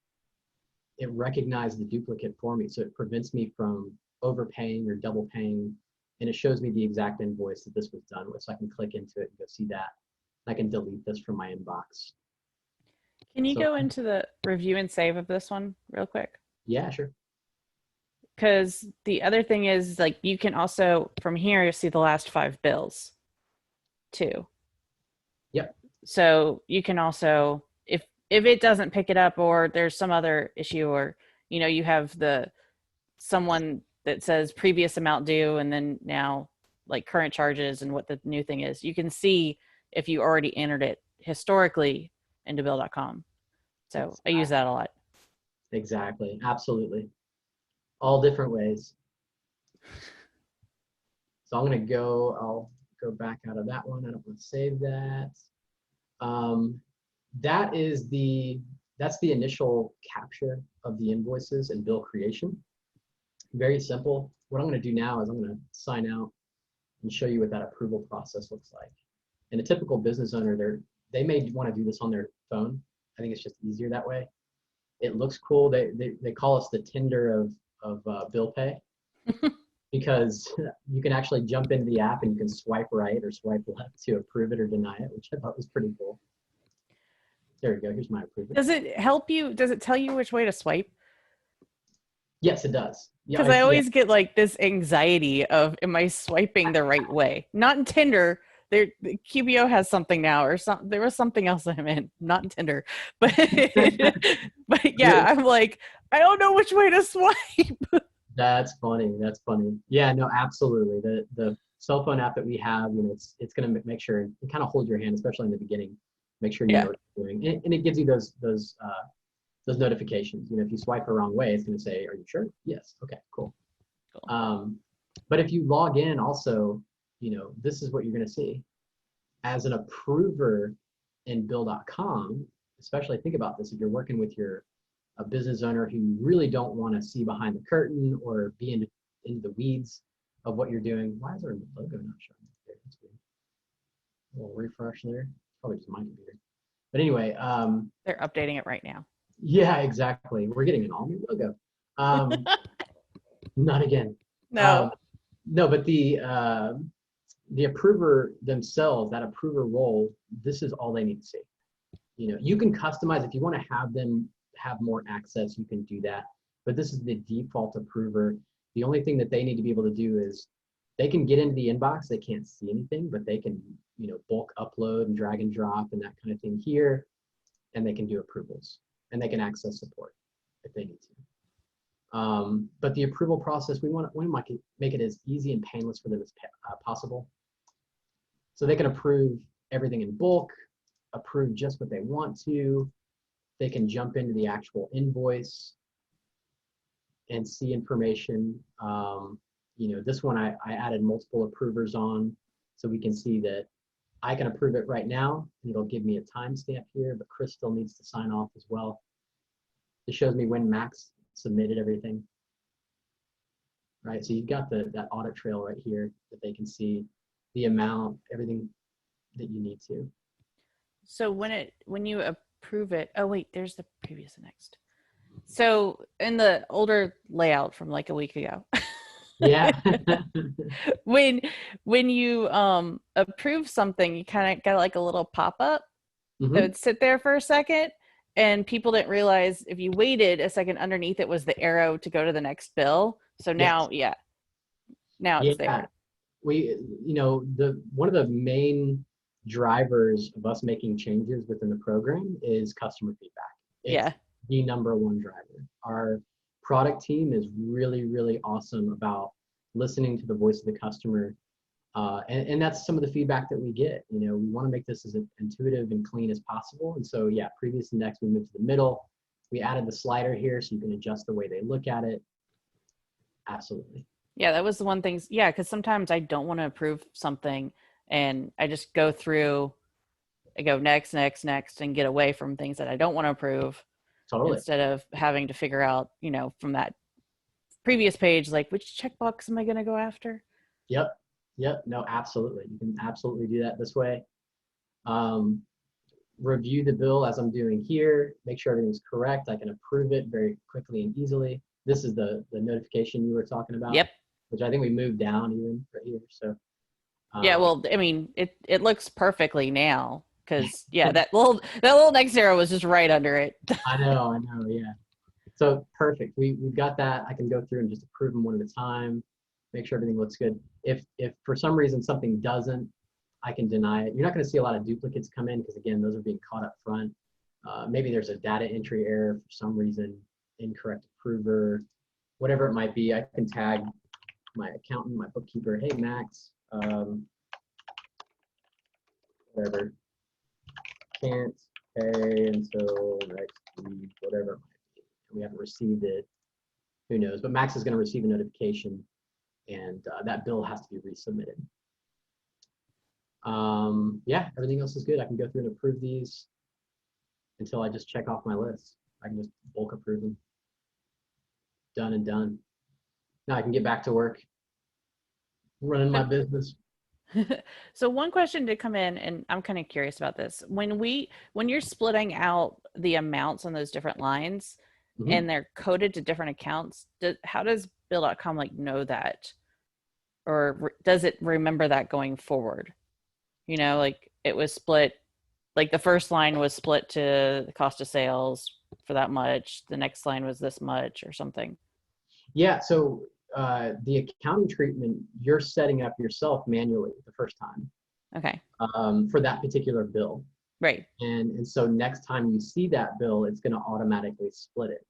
It recognized the duplicate for me, so it prevents me from overpaying or double paying, and it shows me the exact invoice that this was done with, so I can click into it and go see that. I can delete this from my inbox. Can you go into the review and save of this one real quick? Yeah, sure. Because the other thing is, like, you can also, from here, you see the last 5 bills too. Yep. So you can also, if it doesn't pick it up or there's some other issue, or, you have someone that says previous amount due and then now like current charges and what the new thing is, you can see if you already entered it historically into bill.com. So exactly. I use that a lot. Exactly. Absolutely. All different ways. So I'll go back out of that one. I don't want to save that. That's the initial capture of the invoices and bill creation. Very simple. What I'm going to do now is I'm going to sign out and show you what that approval process looks like. And a typical business owner, they may want to do this on their phone. I think it's just easier that way. It looks cool. They call us the Tinder of bill pay because you can actually jump into the app and you can swipe right or swipe left to approve it or deny it, which I thought was pretty cool. There we go. Here's my approval. Does it help you? Does it tell you which way to swipe? Yes, it does. Because I always get like this anxiety of, am I swiping the right way? Not in Tinder. QBO has something now, or there was something else I'm in, not in Tinder, but yeah, I'm like, I don't know which way to swipe. That's funny. Yeah, no, absolutely. The cell phone app that we have, it's going to make sure and kind of hold your hand, especially in the beginning. Make sure you know what you're doing, and it gives you those notifications. If you swipe the wrong way, it's going to say, "Are you sure?" Yes. Okay. Cool. But if you log in, also, this is what you're going to see. As an approver in Bill.com, especially think about this if you're working with a business owner who you really don't want to see behind the curtain or be into the weeds of what you're doing. Why is our logo not showing up there? That's weird. A little refresh there. Probably just my computer. But anyway, they're updating it right now. Yeah, exactly. We're getting an all new logo. Um, not again. No. Um, no, but the approver themselves, that approver role, this is all they need to see. You can customize if you want to have them have more access, you can do that. But this is the default approver. The only thing that they need to be able to do is they can get into the inbox. They can't see anything, but they can, bulk upload and drag and drop and that kind of thing here, and they can do approvals and they can access support if they need to. But the approval process, we want to make it as easy and painless for them as possible. So they can approve everything in bulk, approve just what they want to. They can jump into the actual invoice and see information. This one I added multiple approvers on, so we can see that I can approve it right now, and it'll give me a timestamp here, but Chris still needs to sign off as well. It shows me when Max submitted everything. Right, so you've got that audit trail right here that they can see the amount, everything that you need to. So when you approve it, oh wait, there's the previous and next. So in the older layout from like a week ago, Yeah. when you approve something, you kind of got like a little pop-up that would sit there for a second, and people didn't realize if you waited a second, underneath it was the arrow to go to the next bill. So now, Yes. now it's there. One of the main drivers of us making changes within the program is customer feedback. It's the number one driver. Our product team is really, really awesome about listening to the voice of the customer. And that's some of the feedback that we get. We want to make this as intuitive and clean as possible. And so, previous and next, we moved to the middle. We added the slider here so you can adjust the way they look at it. Absolutely. Yeah, that was the one thing. Yeah, because sometimes I don't want to approve something and I just go through, I go next, next, next, and get away from things that I don't want to approve. Totally. Instead of having to figure out, from that previous page, like which checkbox am I going to go after? Yep. No, absolutely. You can absolutely do that this way. Review the bill as I'm doing here, make sure everything's correct. I can approve it very quickly and easily. This is the notification you were talking about. Yep. Which I think we moved down even right here. So yeah, well, I mean, it looks perfectly now because that little next arrow was just right under it. I know, yeah. So perfect. We've got that. I can go through and just approve them one at a time, make sure everything looks good. If for some reason something doesn't, I can deny it. You're not going to see a lot of duplicates come in because again, those are being caught up front. Maybe there's a data entry error for some reason, incorrect approver, whatever it might be. I can tag my accountant, my bookkeeper, hey Max, whatever, can't pay until next week, whatever it might be. We haven't received it, who knows, but Max is going to receive a notification and that bill has to be resubmitted. Everything else is good. I can go through and approve these until I just check off my list. I can just bulk approve them. Done and done. Now I can get back to work, running my business. So one question did come in, and I'm kind of curious about this. When you're splitting out the amounts on those different lines, and they're coded to different accounts, how does Bill.com know that, or does it remember that going forward? Like it was split, like the first line was split to the cost of sales for that much. The next line was this much or something. Yeah. So the accounting treatment you're setting up yourself manually the first time. Okay. For that particular bill. Right. And so next time you see that bill, it's going to automatically split it.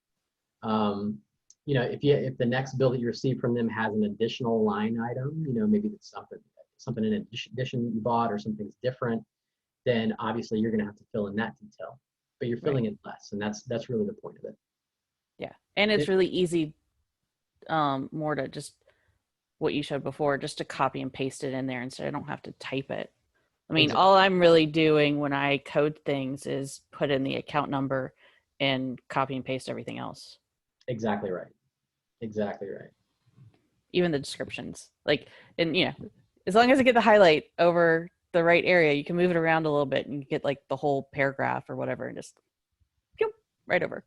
If the next bill that you receive from them has an additional line item, maybe it's something in addition that you bought or something's different, then obviously you're going to have to fill in that detail, but you're filling in less, and that's really the point of it. Yeah, and it's really easy, more to just what you showed before, just to copy and paste it in there instead. I don't have to type it. I mean, all I'm really doing when I code things is put in the account number and copy and paste everything else. Exactly right. Even the descriptions, as long as I get the highlight over the right area, you can move it around a little bit and you get like the whole paragraph or whatever and just right over.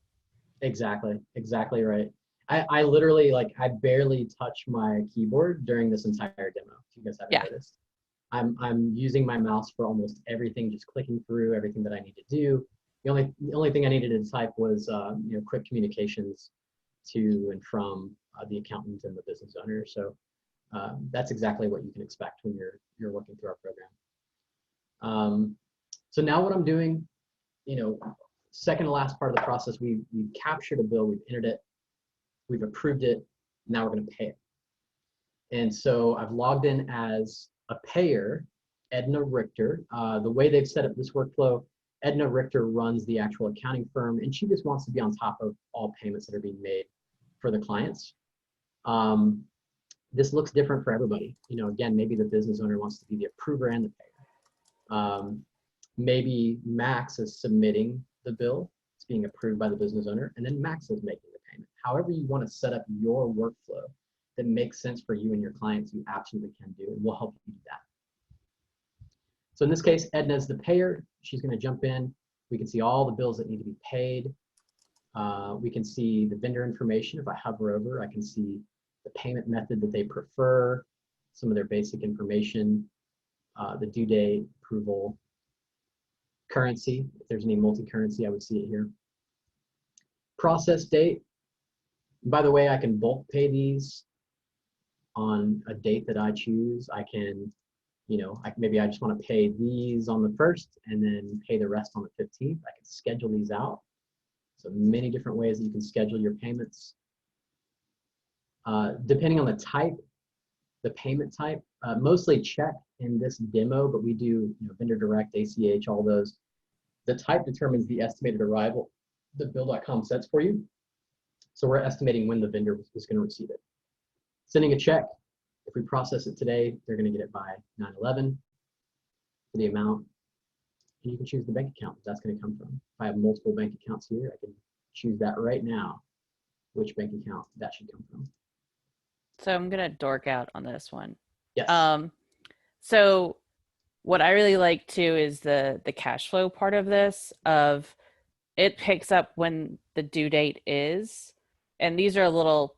Exactly right. I literally, like, I barely touch my keyboard during this entire demo. If you guys haven't Yeah. noticed, I'm using my mouse for almost everything, just clicking through everything that I need to do. The only thing I needed to type was quick communications to and from the accountant and the business owner. So that's exactly what you can expect when you're working through our program. So now what I'm doing, second to last part of the process, we've captured a bill, we've entered it, we've approved it, now we're going to pay it. And so I've logged in as a payer, Edna Richter. The way they've set up this workflow, Edna Richter runs the actual accounting firm, and she just wants to be on top of all payments that are being made for the clients. This looks different for everybody. Again, maybe the business owner wants to be the approver and the payer. Maybe Max is submitting the bill, it's being approved by the business owner, and then Max is making the payment. However you want to set up your workflow that makes sense for you and your clients, you absolutely can do, and we'll help you do that. So in this case, Edna is the payer. She's going to jump in. We can see all the bills that need to be paid. We can see the vendor information. If I hover over, I can see the payment method that they prefer, some of their basic information, the due date, approval, currency. If there's any multi-currency, I would see it here. Process date. By the way, I can bulk pay these on a date that I choose. I can, maybe I just want to pay these on the 1st and then pay the rest on the 15th. I can schedule these out. So many different ways that you can schedule your payments. Depending on the payment type, mostly check in this demo, but we do vendor direct, ACH, all those. The type determines the estimated arrival that Bill.com sets for you. So we're estimating when the vendor is going to receive it. Sending a check, if we process it today, they're going to get it by 9/11 for the amount. And you can choose the bank account that's going to come from. If I have multiple bank accounts here, I can choose that right now, which bank account that should come from. So I'm going to dork out on this one. Yes. So what I really like too is the cash flow part of this, of it picks up when the due date is, and these are a little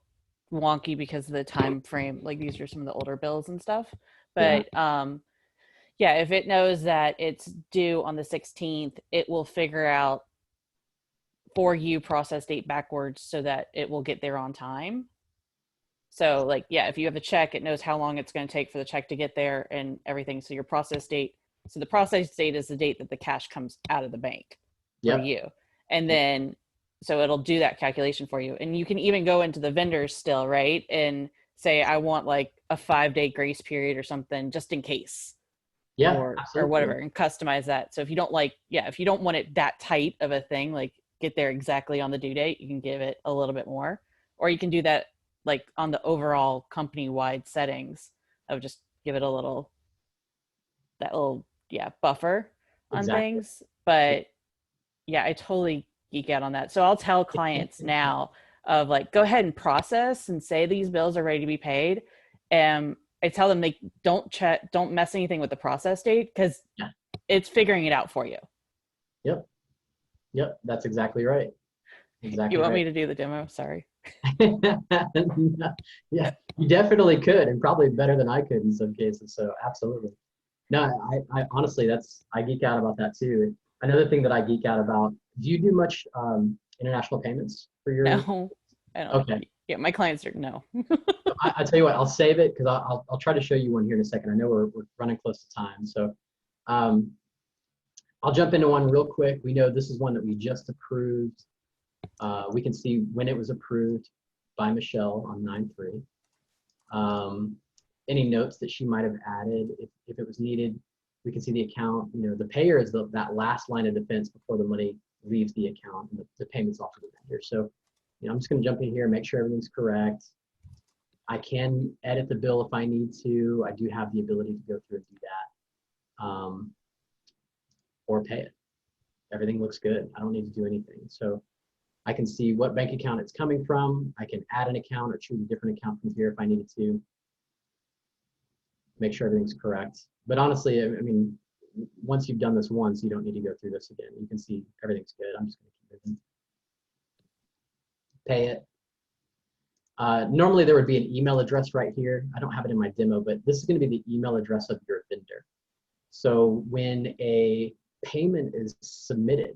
wonky because of the time frame. Like, these are some of the older bills and stuff, but yeah, if it knows that it's due on the 16th, it will figure out for you process date backwards so that it will get there on time. So, like, yeah, if you have a check, it knows how long it's going to take for the check to get there and everything. So your process date, so the process date is the date that the cash comes out of the bank for you. And then, so it'll do that calculation for you. And you can even go into the vendors still, right? And say, I want like a 5-day grace period or something, just in case. Or whatever, and customize that. So if you don't if you don't want it that tight of a thing, like get there exactly on the due date, you can give it a little bit more. Or you can do that like on the overall company-wide settings of just give it a little, buffer on things. But yeah, I totally geek out on that. So I'll tell clients now of like, go ahead and process and say these bills are ready to be paid. And I tell them they don't mess anything with the process date, because it's figuring it out for you. Yep. That's exactly right. You want me to do the demo? Sorry. Yeah, you definitely could, and probably better than I could in some cases. So absolutely. No, I honestly, I geek out about that too. Another thing that I geek out about, do you do much international payments for your? No, I don't. Okay. Yeah, my clients are no. I tell you what, I'll save it because I'll try to show you one here in a second. I know we're running close to time, so I'll jump into one real quick. We know this is one that we just approved. We can see when it was approved by Michelle on 9/3. Any notes that she might have added, if it was needed. We can see the account. The payer is that last line of defense before the money leaves the account and the payment's off to the vendor. So, I'm just going to jump in here, make sure everything's correct. I can edit the bill if I need to. I do have the ability to go through and do that, or pay it. Everything looks good. I don't need to do anything. So I can see what bank account it's coming from. I can add an account or choose a different account from here if I needed to. Make sure everything's correct. But honestly, I mean, once you've done this once, you don't need to go through this again. You can see everything's good. I'm just going to keep moving. pay it. Normally there would be an email address right here. I don't have it in my demo, but this is going to be the email address of your vendor. So when a payment is submitted,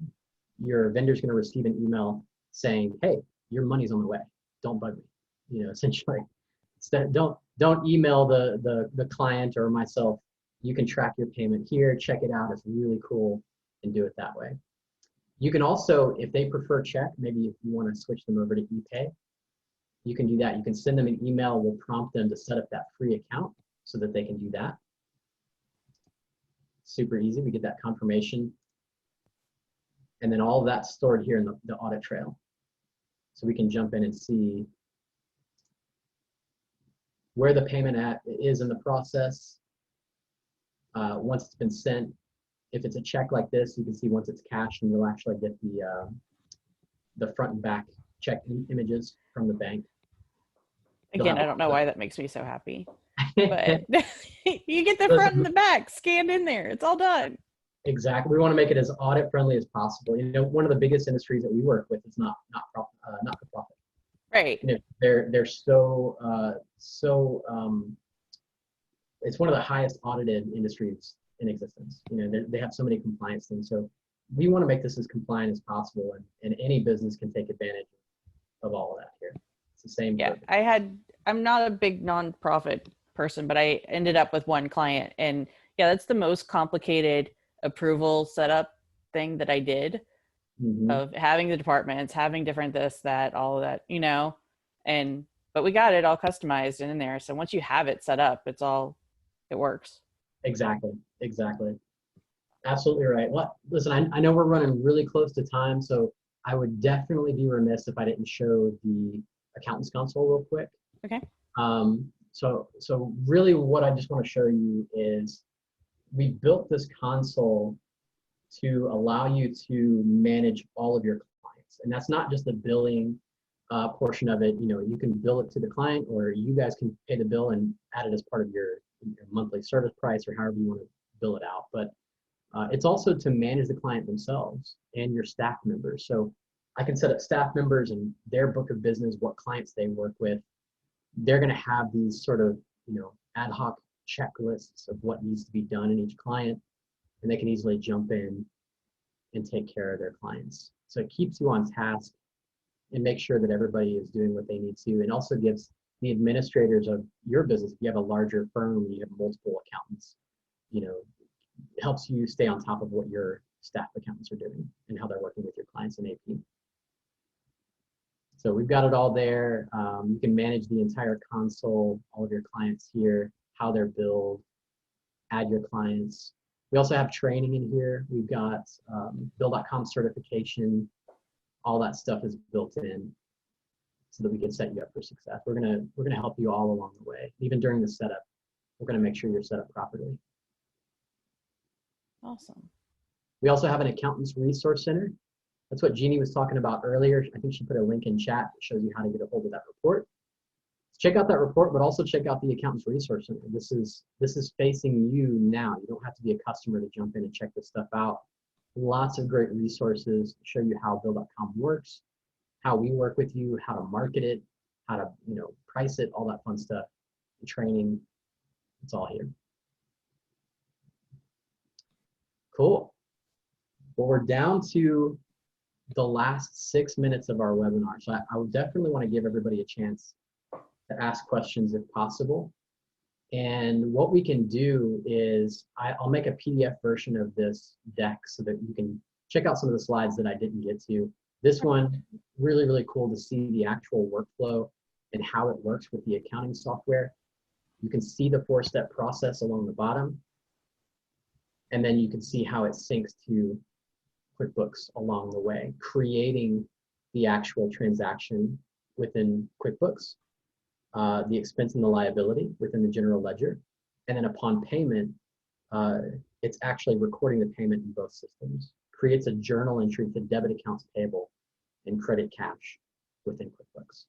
your vendor is going to receive an email saying, "Hey, your money's on the way. Don't bug me." You know, essentially, don't email the client or myself. You can track your payment here, check it out. It's really cool, and do it that way. You can also, if they prefer check, maybe if you want to switch them over to ePay, you can do that. You can send them an email. We'll prompt them to set up that free account so that they can do that. Super easy. We get that confirmation. And then all of that's stored here in the audit trail. So we can jump in and see where the payment is in the process. Once it's been sent, if it's a check like this, you can see once it's cashed, and you'll actually get the front and back check images from the bank. Again, I don't know why that makes me so happy, but you get the front and the back scanned in there. It's all done. Exactly. We want to make it as audit friendly as possible. You know, one of the biggest industries that we work with is not for profit. Right. You know, they're so it's one of the highest audited industries in existence. You know, they have so many compliance things. So we want to make this as compliant as possible, and any business can take advantage of all of that here. It's the same. Yeah, I'm not a big nonprofit person, but I ended up with one client, and yeah, that's the most complicated approval setup thing that I did, of having the departments, having different this, that, all of that, you know, but we got it all customized and in there. So once you have it set up, it works. Exactly. Absolutely right. Well, listen, I know we're running really close to time, so I would definitely be remiss if I didn't show the accountant's console real quick. Okay. So really what I just want to show you is we built this console to allow you to manage all of your clients. And that's not just the billing portion of it. You know, you can bill it to the client, or you guys can pay the bill and add it as part of your monthly service price, or however you want to bill it out. But it's also to manage the client themselves and your staff members. So I can set up staff members and their book of business, what clients they work with. They're going to have these sort of, you know, ad hoc checklists of what needs to be done in each client, and they can easily jump in and take care of their clients. So it keeps you on task and makes sure that everybody is doing what they need to, and also gives the administrators of your business, if you have a larger firm, you have multiple accountants, you know, it helps you stay on top of what your staff accountants are doing and how they're working with your clients in AP. So we've got it all there. You can manage the entire console, all of your clients here, how they're billed, add your clients. We also have training in here. We've got Bill.com certification. All that stuff is built in so that we can set you up for success. We're gonna help you all along the way. Even during the setup, we're gonna make sure you're set up properly. Awesome. We also have an accountant's resource center. That's what Jeannie was talking about earlier. I think she put a link in chat that shows you how to get a hold of that report. Check out that report, but also check out the accountant's resource center. This is facing you now. You don't have to be a customer to jump in and check this stuff out. Lots of great resources to show you how Bill.com works, how we work with you, how to market it, how to, you know, price it, all that fun stuff. The training, it's all here. Cool. Well, we're down to the last 6 minutes of our webinar. So I would definitely want to give everybody a chance to ask questions if possible. And what we can do is I'll make a PDF version of this deck so that you can check out some of the slides that I didn't get to. This one, really, really cool to see the actual workflow and how it works with the accounting software. You can see the 4-step process along the bottom. And then you can see how it syncs to QuickBooks along the way, creating the actual transaction within QuickBooks, the expense and the liability within the general ledger. And then upon payment, it's actually recording the payment in both systems, creates a journal entry to debit accounts payable and credit cash within QuickBooks.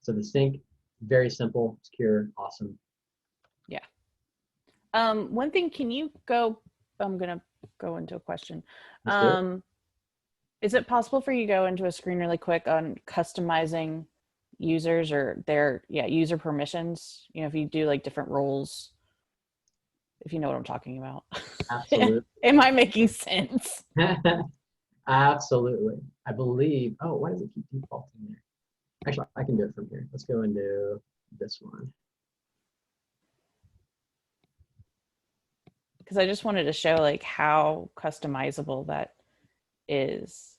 So the sync, very simple, secure, awesome. Yeah. One thing, can you go, I'm going to go into a question. Is it possible for you to go into a screen really quick on customizing users or their user permissions? You know, if you do like different roles, if you know what I'm talking about. Absolutely. Am I making sense? Absolutely. I believe, oh, why does it keep defaulting there? Actually, I can do it from here. Let's go into this one. Because I just wanted to show like how customizable that is.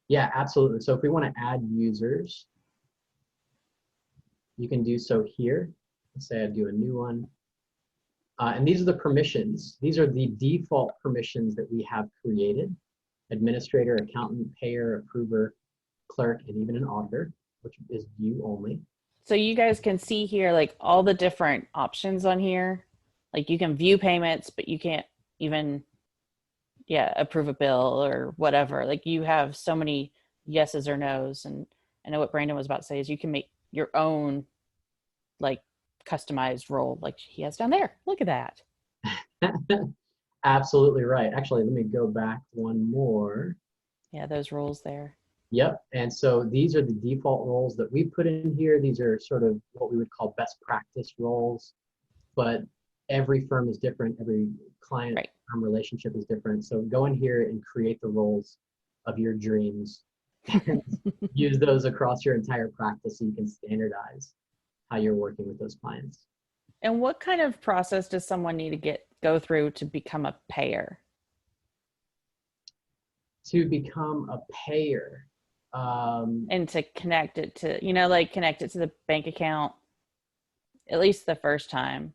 Yeah, absolutely. So if we want to add users, you can do so here. Let's say I do a new one. And these are the permissions. These are the default permissions that we have created. Administrator, accountant, payer, approver, clerk, and even an auditor, which is view only. So you guys can see here like all the different options on here. Like you can view payments, but you can't even approve a bill or whatever. Like you have so many yeses or nos. And I know what Brandon was about to say is you can make your own like customized role like he has down there. Look at that. Absolutely right. Actually, let me go back one more. Yeah, those roles there. Yep. And so these are the default roles that we put in here. These are sort of what we would call best practice roles, but every firm is different. Every client firm relationship is different. So go in here and create the roles of your dreams and use those across your entire practice so you can standardize how you're working with those clients. And what kind of process does someone need to go through to become a payer? To become a payer. And to connect it to, like connect it to the bank account, at least the first time,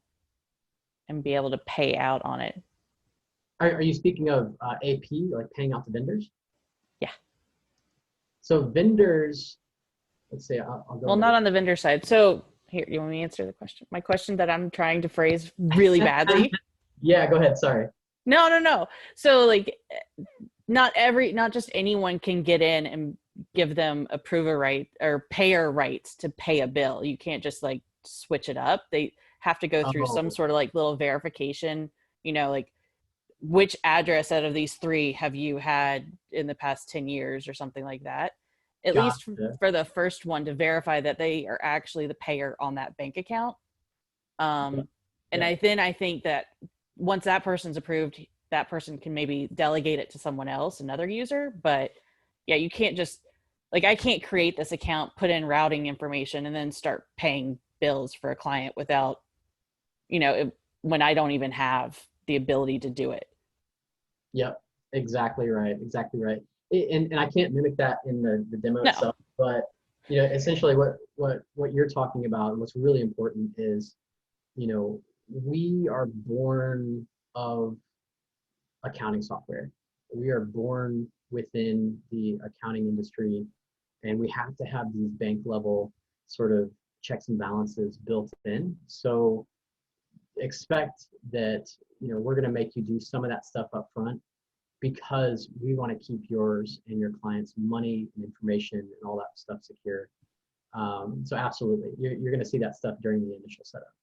and be able to pay out on it. Are you speaking of AP, like paying out to vendors? Yeah. So vendors, let's say I'll go. Well, not on the vendor side. So here, you want me to answer the question? My question that I'm trying to phrase really badly. Yeah, go ahead. Sorry. No. So like, not just anyone can get in and give them approval right or payer rights to pay a bill. You can't just like switch it up. They have to go through some sort of like little verification, like which address out of these 3 have you had in the past 10 years or something like that. At least for the first one to verify that they are actually the payer on that bank account. And I think that once that person's approved, that person can maybe delegate it to someone else, another user. But yeah, you can't just like, I can't create this account, put in routing information, and then start paying bills for a client without, when I don't even have the ability to do it. Yep, exactly right. Exactly right. And I can't mimic that in the demo itself, but essentially what you're talking about and what's really important is, we are born of accounting software. We are born within the accounting industry, and we have to have these bank level sort of checks and balances built in. So expect that, we're going to make you do some of that stuff up front because we want to keep yours and your clients' money and information and all that stuff secure. So absolutely, you're going to see that stuff during the initial setup.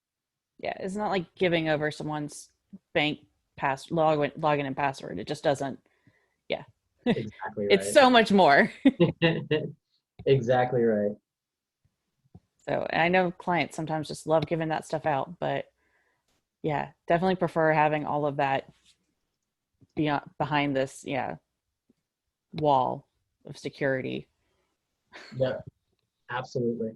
Yeah, it's not like giving over someone's bank login and password. It just doesn't. Yeah. Exactly right. It's so much more. Exactly right. So I know clients sometimes just love giving that stuff out, but yeah, definitely prefer having all of that behind this, wall of security. Yep, absolutely.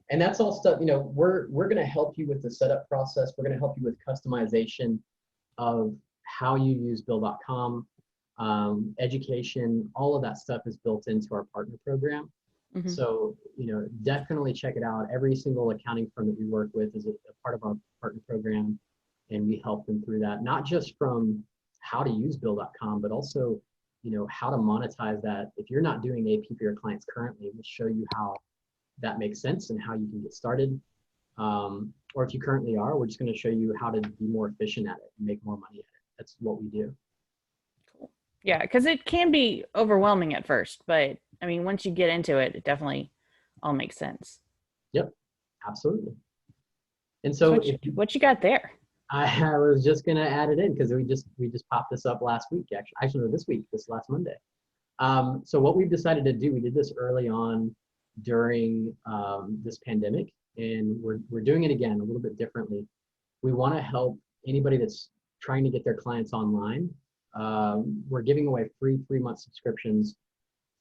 And that's all stuff, we're going to help you with the setup process. We're going to help you with customization of how you use Bill.com, education, all of that stuff is built into our partner program. Mm-hmm. So, definitely check it out. Every single accounting firm that we work with is a part of our partner program, and we help them through that, not just from how to use Bill.com, but also, how to monetize that. If you're not doing AP for your clients currently, we'll show you how that makes sense and how you can get started. Or if you currently are, we're just going to show you how to be more efficient at it and make more money at it. That's what we do. Cool. Yeah, because it can be overwhelming at first, but I mean, once you get into it, it definitely all makes sense. Yep, absolutely. And so, what you got there? I was just going to add it in because we just popped this up last week, actually no, this last Monday. So what we've decided to do, we did this early on during this pandemic, and we're doing it again a little bit differently. We want to help anybody that's trying to get their clients online. We're giving away free 3-month subscriptions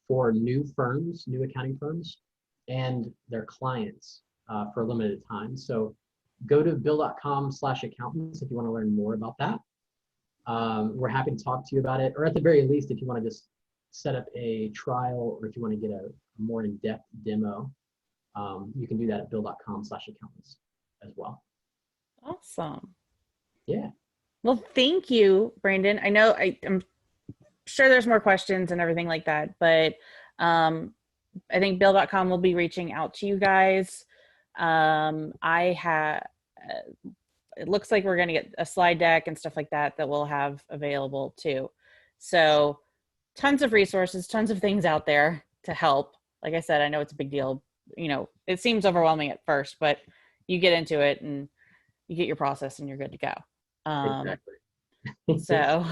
for new firms, new accounting firms, and their clients for a limited time. So go to bill.com/accountants if you want to learn more about that. We're happy to talk to you about it, or at the very least, if you want to just set up a trial, or if you want to get a more in-depth demo, you can do that at bill.com/accountants as well. Awesome. Yeah. Well, thank you, Brandon. I know I'm sure there's more questions and everything like that, but I think bill.com will be reaching out to you guys. It looks like we're going to get a slide deck and stuff like that we'll have available too. So tons of resources, tons of things out there to help. Like I said, I know it's a big deal. You know, it seems overwhelming at first, but you get into it and you get your process and you're good to go. Exactly. So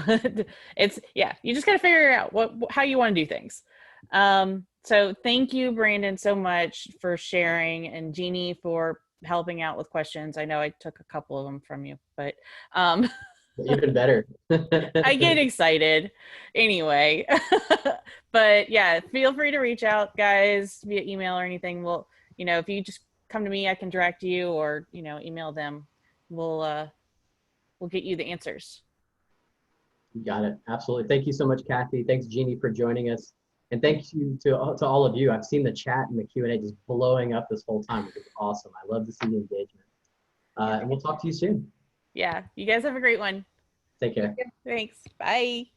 it's, yeah, you just got to figure out how you want to do things. So thank you, Brandon, so much for sharing, and Jeannie for helping out with questions. I know I took a couple of them from you, but even better. I get excited anyway. But yeah, feel free to reach out, guys, via email or anything. We'll, you know, if you just come to me, I can direct you, or, you know, email them. We'll get you the answers. You got it. Absolutely. Thank you so much, Kathy. Thanks, Jeannie, for joining us. And thank you to all of you. I've seen the chat and the Q&A just blowing up this whole time, which is awesome. I love to see the engagement. And we'll talk to you soon. Yeah. You guys have a great one. Take care. Thanks. Bye.